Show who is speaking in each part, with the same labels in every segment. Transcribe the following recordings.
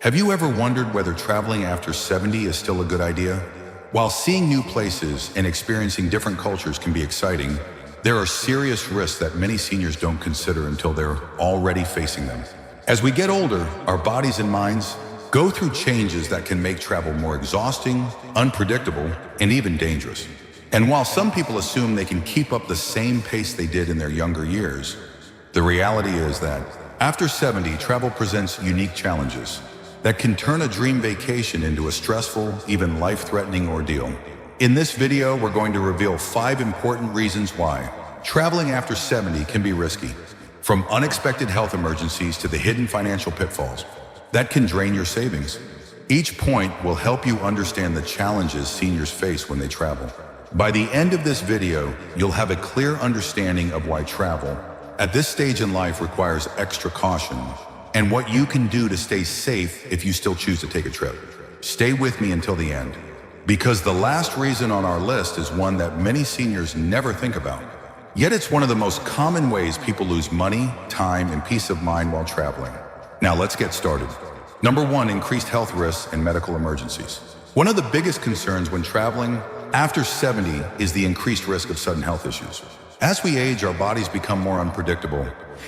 Speaker 1: Have you ever wondered whether traveling after 70 is still a good idea? While seeing new places and experiencing different cultures can be exciting, there are serious risks that many seniors don't consider until they're already facing them. As we get older, our bodies and minds go through changes that can make travel more exhausting, unpredictable, and even dangerous. And while some people assume they can keep up the same pace they did in their younger years, the reality is that after 70, travel presents unique challenges that can turn a dream vacation into a stressful, even life-threatening ordeal. In this video, we're going to reveal 5 important reasons why traveling after 70 can be risky, from unexpected health emergencies to the hidden financial pitfalls that can drain your savings. Each point will help you understand the challenges seniors face when they travel. By the end of this video, you'll have a clear understanding of why travel at this stage in life requires extra caution and what you can do to stay safe if you still choose to take a trip. Stay with me until the end, because the last reason on our list is one that many seniors never think about. Yet it's one of the most common ways people lose money, time, and peace of mind while traveling. Now let's get started. Number 1, increased health risks and medical emergencies. One of the biggest concerns when traveling after 70 is the increased risk of sudden health issues. As we age, our bodies become more unpredictable,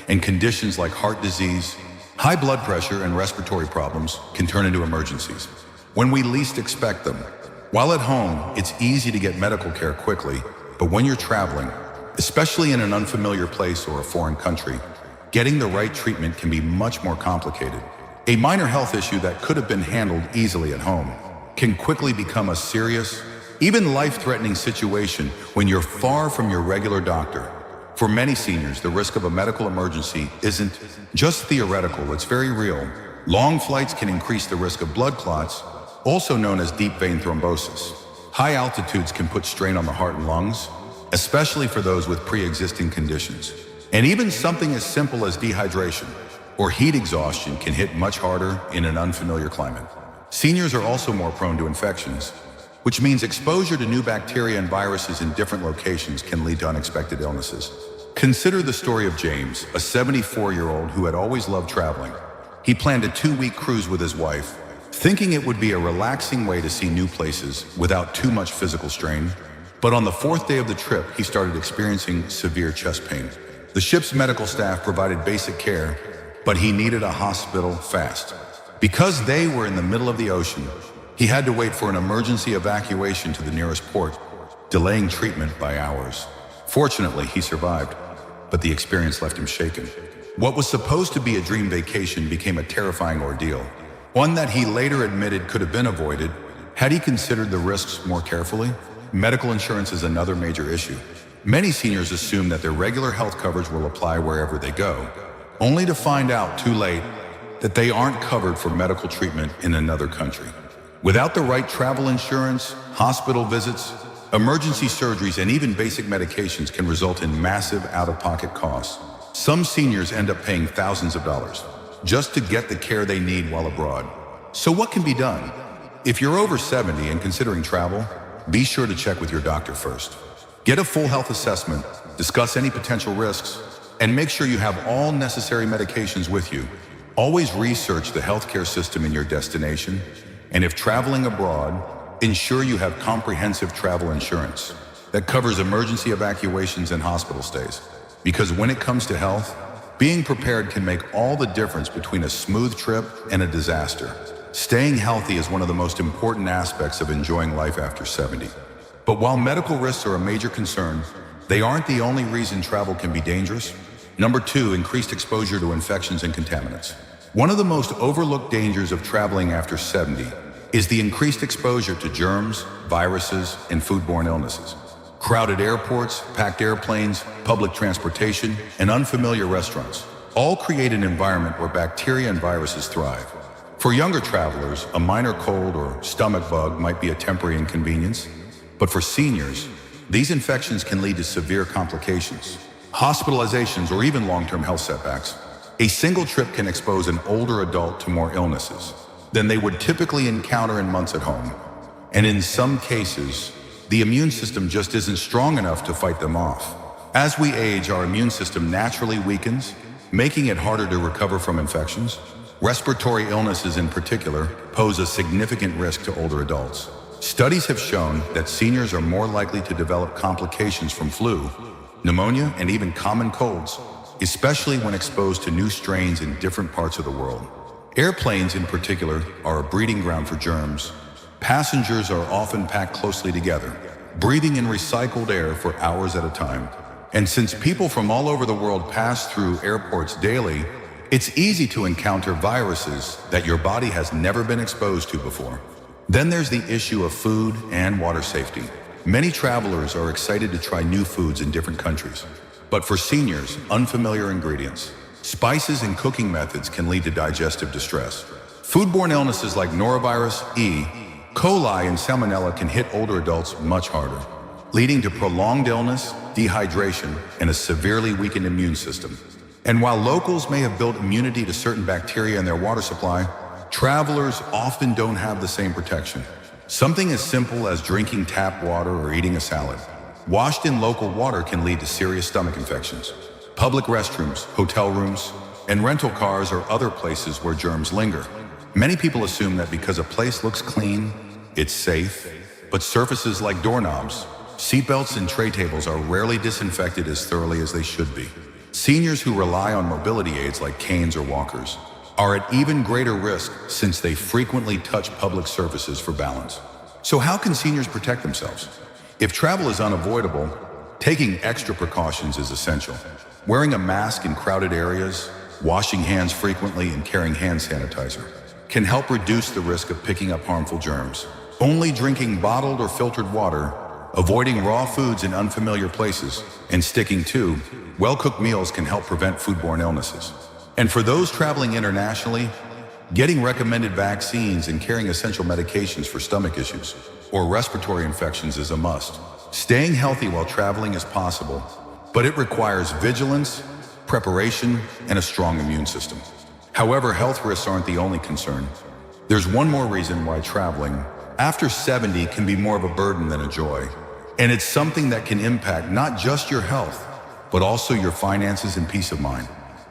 Speaker 1: and conditions like heart disease, high blood pressure, and respiratory problems can turn into emergencies when we least expect them. While at home, it's easy to get medical care quickly, but when you're traveling, especially in an unfamiliar place or a foreign country, getting the right treatment can be much more complicated. A minor health issue that could have been handled easily at home can quickly become a serious, even life-threatening situation when you're far from your regular doctor. For many seniors, the risk of a medical emergency isn't just theoretical, it's very real. Long flights can increase the risk of blood clots, also known as deep vein thrombosis. High altitudes can put strain on the heart and lungs, especially for those with pre-existing conditions. And even something as simple as dehydration or heat exhaustion can hit much harder in an unfamiliar climate. Seniors are also more prone to infections, which means exposure to new bacteria and viruses in different locations can lead to unexpected illnesses. Consider the story of James, a 74-year-old who had always loved traveling. He planned a 2-week cruise with his wife, thinking it would be a relaxing way to see new places without too much physical strain. But on the 4th day of the trip, he started experiencing severe chest pain. The ship's medical staff provided basic care, but he needed a hospital fast. Because they were in the middle of the ocean, he had to wait for an emergency evacuation to the nearest port, delaying treatment by hours. Fortunately, he survived, but the experience left him shaken. What was supposed to be a dream vacation became a terrifying ordeal, one that he later admitted could have been avoided had he considered the risks more carefully. Medical insurance is another major issue. Many seniors assume that their regular health coverage will apply wherever they go, only to find out too late that they aren't covered for medical treatment in another country. Without the right travel insurance, hospital visits, emergency surgeries, and even basic medications can result in massive out-of-pocket costs. Some seniors end up paying thousands of dollars just to get the care they need while abroad. So what can be done? If you're over 70 and considering travel, be sure to check with your doctor first. Get a full health assessment, discuss any potential risks, and make sure you have all necessary medications with you. Always research the healthcare system in your destination, and if traveling abroad, ensure you have comprehensive travel insurance that covers emergency evacuations and hospital stays. Because when it comes to health, being prepared can make all the difference between a smooth trip and a disaster. Staying healthy is one of the most important aspects of enjoying life after 70. But while medical risks are a major concern, they aren't the only reason travel can be dangerous. Number 2, increased exposure to infections and contaminants. One of the most overlooked dangers of traveling after 70 is the increased exposure to germs, viruses, and foodborne illnesses. Crowded airports, packed airplanes, public transportation, and unfamiliar restaurants all create an environment where bacteria and viruses thrive. For younger travelers, a minor cold or stomach bug might be a temporary inconvenience, but for seniors, these infections can lead to severe complications, hospitalizations, or even long-term health setbacks. A single trip can expose an older adult to more illnesses than they would typically encounter in months at home. And in some cases, the immune system just isn't strong enough to fight them off. As we age, our immune system naturally weakens, making it harder to recover from infections. Respiratory illnesses in particular pose a significant risk to older adults. Studies have shown that seniors are more likely to develop complications from flu, pneumonia, and even common colds, especially when exposed to new strains in different parts of the world. Airplanes in particular are a breeding ground for germs. Passengers are often packed closely together, breathing in recycled air for hours at a time. And since people from all over the world pass through airports daily, it's easy to encounter viruses that your body has never been exposed to before. Then there's the issue of food and water safety. Many travelers are excited to try new foods in different countries. But for seniors, unfamiliar ingredients, spices, and cooking methods can lead to digestive distress. Foodborne illnesses like norovirus, E. coli, and salmonella can hit older adults much harder, leading to prolonged illness, dehydration, and a severely weakened immune system. And while locals may have built immunity to certain bacteria in their water supply, travelers often don't have the same protection. Something as simple as drinking tap water or eating a salad washed in local water can lead to serious stomach infections. Public restrooms, hotel rooms, and rental cars are other places where germs linger. Many people assume that because a place looks clean, it's safe, but surfaces like doorknobs, seatbelts, and tray tables are rarely disinfected as thoroughly as they should be. Seniors who rely on mobility aids like canes or walkers are at even greater risk since they frequently touch public surfaces for balance. So how can seniors protect themselves? If travel is unavoidable, taking extra precautions is essential. Wearing a mask in crowded areas, washing hands frequently, and carrying hand sanitizer can help reduce the risk of picking up harmful germs. Only drinking bottled or filtered water, avoiding raw foods in unfamiliar places, and sticking to well-cooked meals can help prevent foodborne illnesses. And for those traveling internationally, getting recommended vaccines and carrying essential medications for stomach issues or respiratory infections is a must. Staying healthy while traveling is possible, but it requires vigilance, preparation, and a strong immune system. However, health risks aren't the only concern. There's one more reason why traveling after 70 can be more of a burden than a joy. And it's something that can impact not just your health, but also your finances and peace of mind.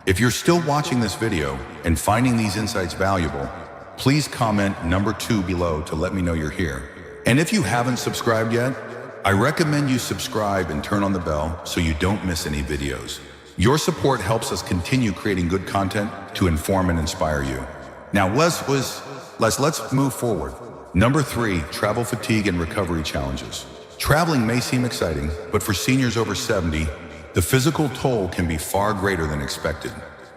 Speaker 1: If you're still watching this video and finding these insights valuable, please comment number 2 below to let me know you're here. And if you haven't subscribed yet, I recommend you subscribe and turn on the bell so you don't miss any videos. Your support helps us continue creating good content to inform and inspire you. Now let's move forward. Number 3, travel fatigue and recovery challenges. Traveling may seem exciting, but for seniors over 70, the physical toll can be far greater than expected.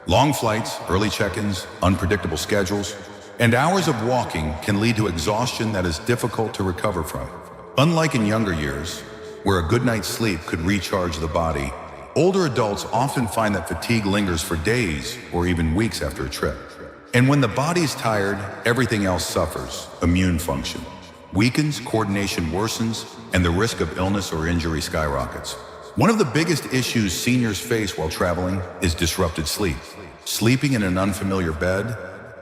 Speaker 1: Long flights, early check-ins, unpredictable schedules, and hours of walking can lead to exhaustion that is difficult to recover from. Unlike in younger years, where a good night's sleep could recharge the body, older adults often find that fatigue lingers for days or even weeks after a trip. And when the body's tired, everything else suffers. Immune function weakens, coordination worsens, and the risk of illness or injury skyrockets. One of the biggest issues seniors face while traveling is disrupted sleep. Sleeping in an unfamiliar bed,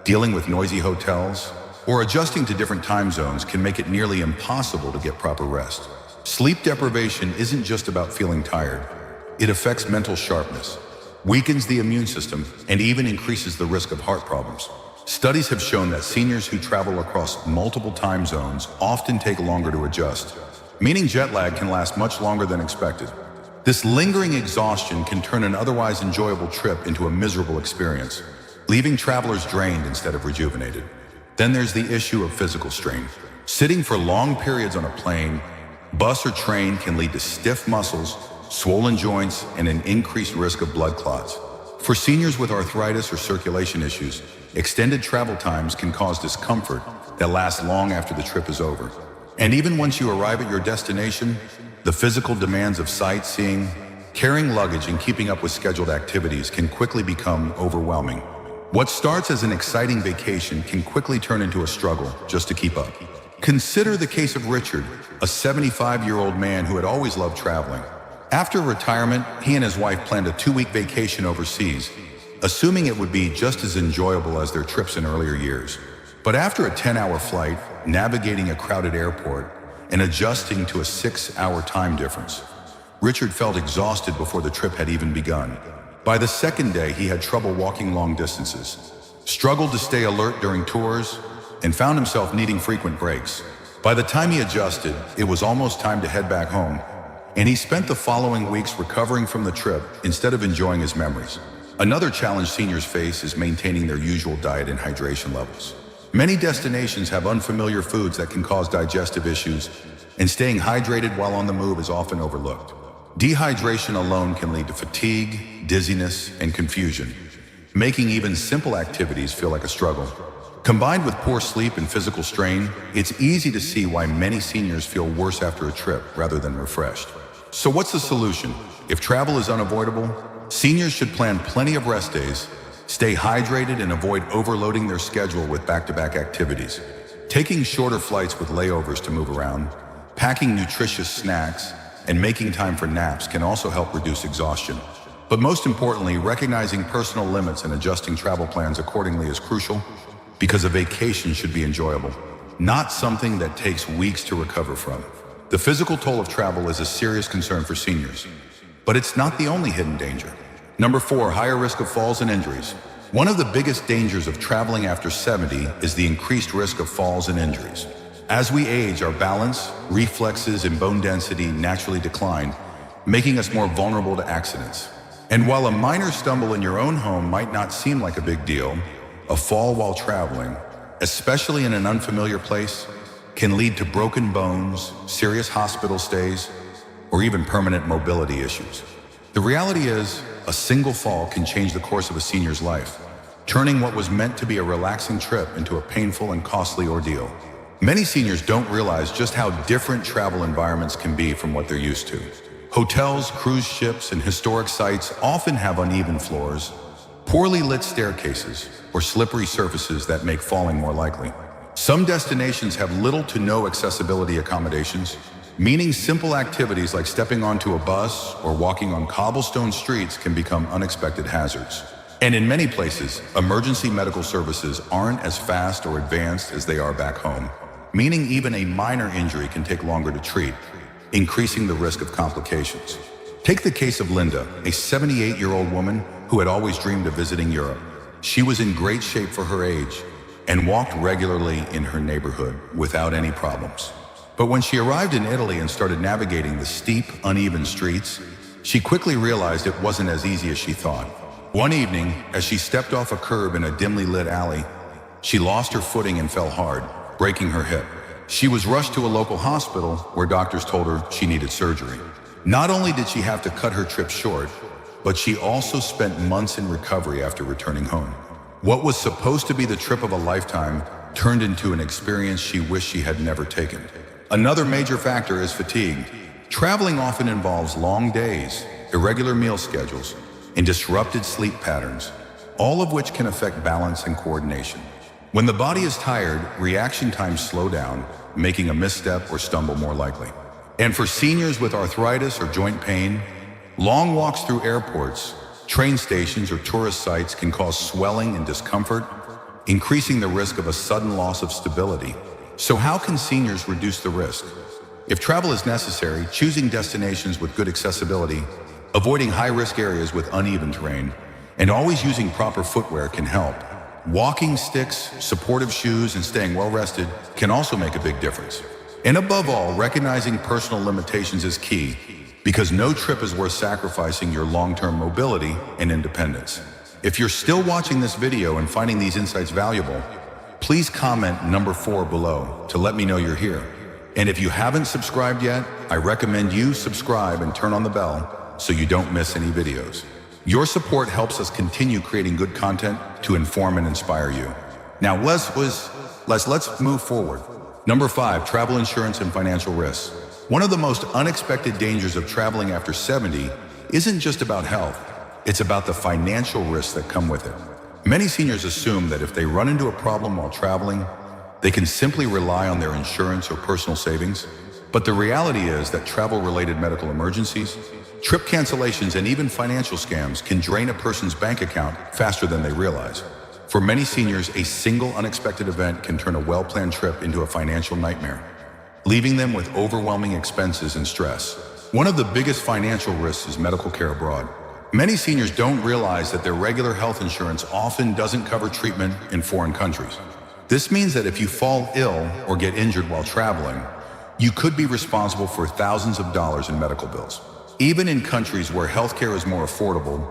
Speaker 1: dealing with noisy hotels, or adjusting to different time zones can make it nearly impossible to get proper rest. Sleep deprivation isn't just about feeling tired. It affects mental sharpness, weakens the immune system, and even increases the risk of heart problems. Studies have shown that seniors who travel across multiple time zones often take longer to adjust, meaning jet lag can last much longer than expected. This lingering exhaustion can turn an otherwise enjoyable trip into a miserable experience, leaving travelers drained instead of rejuvenated. Then there's the issue of physical strain. Sitting for long periods on a plane, bus, or train can lead to stiff muscles, swollen joints, and an increased risk of blood clots. For seniors with arthritis or circulation issues, extended travel times can cause discomfort that lasts long after the trip is over. And even once you arrive at your destination, the physical demands of sightseeing, carrying luggage, and keeping up with scheduled activities can quickly become overwhelming. What starts as an exciting vacation can quickly turn into a struggle just to keep up. Consider the case of Richard, a 75-year-old man who had always loved traveling. After retirement, he and his wife planned a 2-week vacation overseas, assuming it would be just as enjoyable as their trips in earlier years. But after a 10-hour flight, navigating a crowded airport, and adjusting to a 6-hour time difference, Richard felt exhausted before the trip had even begun. By the second day, he had trouble walking long distances, struggled to stay alert during tours, and found himself needing frequent breaks. By the time he adjusted, it was almost time to head back home, and he spent the following weeks recovering from the trip instead of enjoying his memories. Another challenge seniors face is maintaining their usual diet and hydration levels. Many destinations have unfamiliar foods that can cause digestive issues, and staying hydrated while on the move is often overlooked. Dehydration alone can lead to fatigue, dizziness, and confusion, making even simple activities feel like a struggle. Combined with poor sleep and physical strain, it's easy to see why many seniors feel worse after a trip rather than refreshed. So what's the solution? If travel is unavoidable, seniors should plan plenty of rest days, stay hydrated, and avoid overloading their schedule with back-to-back activities. Taking shorter flights with layovers to move around, packing nutritious snacks, and making time for naps can also help reduce exhaustion. But most importantly, recognizing personal limits and adjusting travel plans accordingly is crucial, because a vacation should be enjoyable, not something that takes weeks to recover from. The physical toll of travel is a serious concern for seniors, but it's not the only hidden danger. Number 4, higher risk of falls and injuries. One of the biggest dangers of traveling after 70 is the increased risk of falls and injuries. As we age, our balance, reflexes, and bone density naturally decline, making us more vulnerable to accidents. And while a minor stumble in your own home might not seem like a big deal, a fall while traveling, especially in an unfamiliar place, can lead to broken bones, serious hospital stays, or even permanent mobility issues. The reality is, a single fall can change the course of a senior's life, turning what was meant to be a relaxing trip into a painful and costly ordeal. Many seniors don't realize just how different travel environments can be from what they're used to. Hotels, cruise ships, and historic sites often have uneven floors, poorly lit staircases, or slippery surfaces that make falling more likely. Some destinations have little to no accessibility accommodations, meaning simple activities like stepping onto a bus or walking on cobblestone streets can become unexpected hazards. And in many places, emergency medical services aren't as fast or advanced as they are back home, meaning even a minor injury can take longer to treat, increasing the risk of complications. Take the case of Linda, a 78-year-old woman who had always dreamed of visiting Europe. She was in great shape for her age and walked regularly in her neighborhood without any problems. But when she arrived in Italy and started navigating the steep, uneven streets, she quickly realized it wasn't as easy as she thought. One evening, as she stepped off a curb in a dimly lit alley, she lost her footing and fell hard, breaking her hip. She was rushed to a local hospital where doctors told her she needed surgery. Not only did she have to cut her trip short, but she also spent months in recovery after returning home. What was supposed to be the trip of a lifetime turned into an experience she wished she had never taken. Another major factor is fatigue. Traveling often involves long days, irregular meal schedules, and disrupted sleep patterns, all of which can affect balance and coordination. When the body is tired, reaction times slow down, making a misstep or stumble more likely. And for seniors with arthritis or joint pain, long walks through airports, train stations, or tourist sites can cause swelling and discomfort, increasing the risk of a sudden loss of stability. So how can seniors reduce the risk? If travel is necessary, choosing destinations with good accessibility, avoiding high-risk areas with uneven terrain, and always using proper footwear can help. Walking sticks, supportive shoes, and staying well-rested can also make a big difference. And above all, recognizing personal limitations is key, because no trip is worth sacrificing your long-term mobility and independence. If you're still watching this video and finding these insights valuable, please comment number 4 below to let me know you're here. And if you haven't subscribed yet, I recommend you subscribe and turn on the bell so you don't miss any videos. Your support helps us continue creating good content to inform and inspire you. Now let's move forward. Number 5, travel insurance and financial risks. One of the most unexpected dangers of traveling after 70 isn't just about health, it's about the financial risks that come with it. Many seniors assume that if they run into a problem while traveling, they can simply rely on their insurance or personal savings. But the reality is that travel-related medical emergencies, trip cancellations, and even financial scams can drain a person's bank account faster than they realize. For many seniors, a single unexpected event can turn a well-planned trip into a financial nightmare, leaving them with overwhelming expenses and stress. One of the biggest financial risks is medical care abroad. Many seniors don't realize that their regular health insurance often doesn't cover treatment in foreign countries. This means that if you fall ill or get injured while traveling, you could be responsible for thousands of dollars in medical bills. Even in countries where healthcare is more affordable,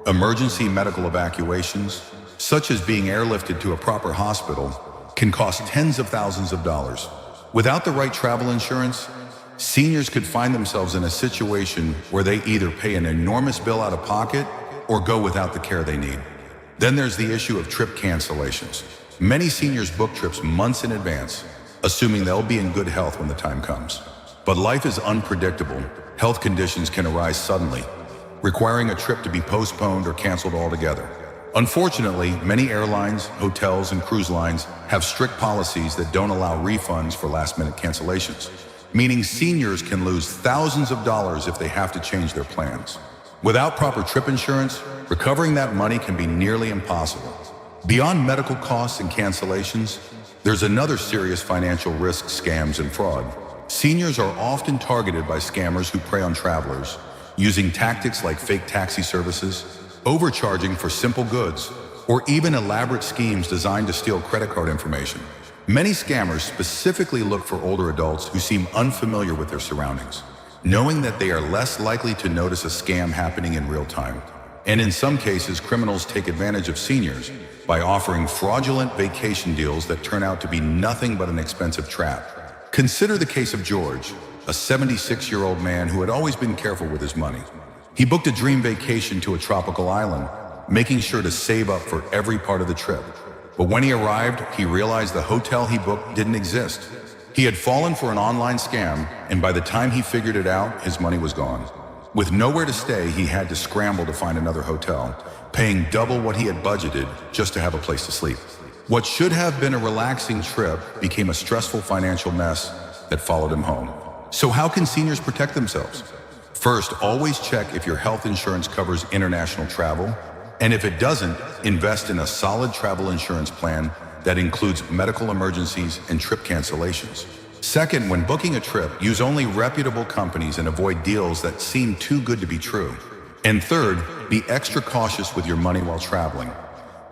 Speaker 1: emergency medical evacuations, such as being airlifted to a proper hospital, can cost tens of thousands of dollars. Without the right travel insurance, seniors could find themselves in a situation where they either pay an enormous bill out of pocket or go without the care they need. Then there's the issue of trip cancellations. Many seniors book trips months in advance, assuming they'll be in good health when the time comes. But life is unpredictable. Health conditions can arise suddenly, requiring a trip to be postponed or canceled altogether. Unfortunately, many airlines, hotels, and cruise lines have strict policies that don't allow refunds for last-minute cancellations, meaning seniors can lose thousands of dollars if they have to change their plans. Without proper trip insurance, recovering that money can be nearly impossible. Beyond medical costs and cancellations, there's another serious financial risk: scams and fraud. Seniors are often targeted by scammers who prey on travelers, using tactics like fake taxi services, overcharging for simple goods, or even elaborate schemes designed to steal credit card information. Many scammers specifically look for older adults who seem unfamiliar with their surroundings, knowing that they are less likely to notice a scam happening in real time. And in some cases, criminals take advantage of seniors by offering fraudulent vacation deals that turn out to be nothing but an expensive trap. Consider the case of George, a 76-year-old man who had always been careful with his money. He booked a dream vacation to a tropical island, making sure to save up for every part of the trip. But when he arrived, he realized the hotel he booked didn't exist. He had fallen for an online scam, and by the time he figured it out, his money was gone. With nowhere to stay, he had to scramble to find another hotel, paying double what he had budgeted just to have a place to sleep. What should have been a relaxing trip became a stressful financial mess that followed him home. So how can seniors protect themselves? First, always check if your health insurance covers international travel, and if it doesn't, invest in a solid travel insurance plan that includes medical emergencies and trip cancellations. Second, when booking a trip, use only reputable companies and avoid deals that seem too good to be true. And third, be extra cautious with your money while traveling.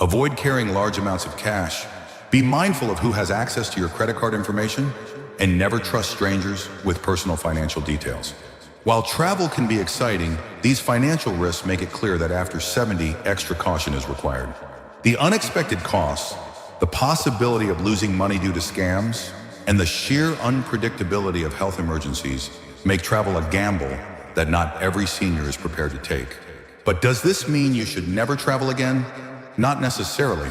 Speaker 1: Avoid carrying large amounts of cash. Be mindful of who has access to your credit card information, and never trust strangers with personal financial details. While travel can be exciting, these financial risks make it clear that after 70, extra caution is required. The unexpected costs, the possibility of losing money due to scams, and the sheer unpredictability of health emergencies make travel a gamble that not every senior is prepared to take. But does this mean you should never travel again? Not necessarily.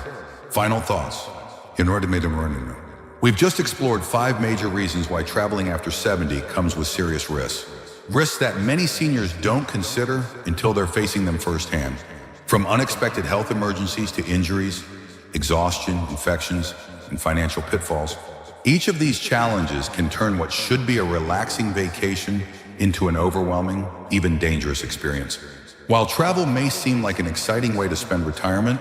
Speaker 1: Final thoughts. We've just explored 5 major reasons why traveling after 70 comes with serious risks. Risks that many seniors don't consider until they're facing them firsthand. From unexpected health emergencies to injuries, exhaustion, infections, and financial pitfalls. Each of these challenges can turn what should be a relaxing vacation into an overwhelming, even dangerous experience. While travel may seem like an exciting way to spend retirement,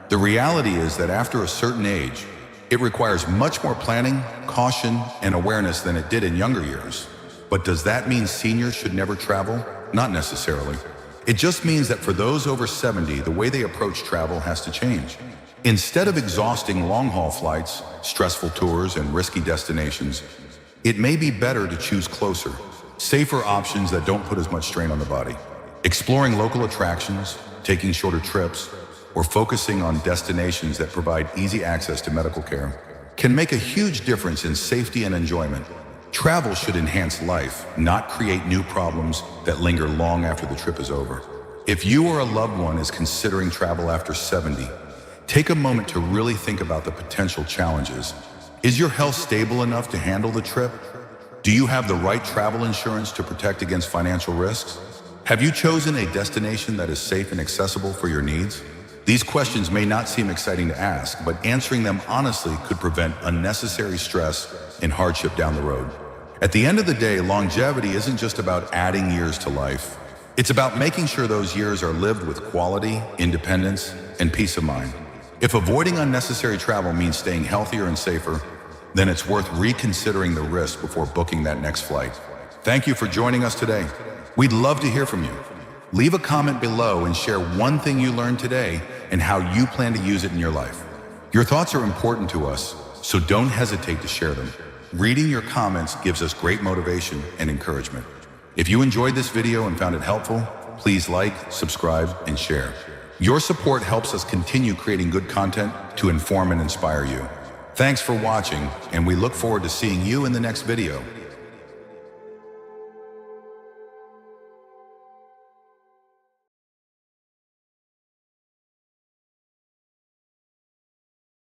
Speaker 1: the reality is that after a certain age, it requires much more planning, caution, and awareness than it did in younger years. But does that mean seniors should never travel? Not necessarily. It just means that for those over 70, the way they approach travel has to change. Instead of exhausting long-haul flights, stressful tours, and risky destinations, it may be better to choose closer, safer options that don't put as much strain on the body. Exploring local attractions, taking shorter trips, or focusing on destinations that provide easy access to medical care can make a huge difference in safety and enjoyment. Travel should enhance life, not create new problems that linger long after the trip is over. If you or a loved one is considering travel after 70, take a moment to really think about the potential challenges. Is your health stable enough to handle the trip? Do you have the right travel insurance to protect against financial risks? Have you chosen a destination that is safe and accessible for your needs? These questions may not seem exciting to ask, but answering them honestly could prevent unnecessary stress and hardship down the road. At the end of the day, longevity isn't just about adding years to life. It's about making sure those years are lived with quality, independence, and peace of mind. If avoiding unnecessary travel means staying healthier and safer, then it's worth reconsidering the risk before booking that next flight. Thank you for joining us today. We'd love to hear from you. Leave a comment below and share one thing you learned today and how you plan to use it in your life. Your thoughts are important to us, so don't hesitate to share them. Reading your comments gives us great motivation and encouragement. If you enjoyed this video and found it helpful, please like, subscribe, and share. Your support helps us continue creating good content to inform and inspire you. Thanks for watching, and we look forward to seeing you in the next video.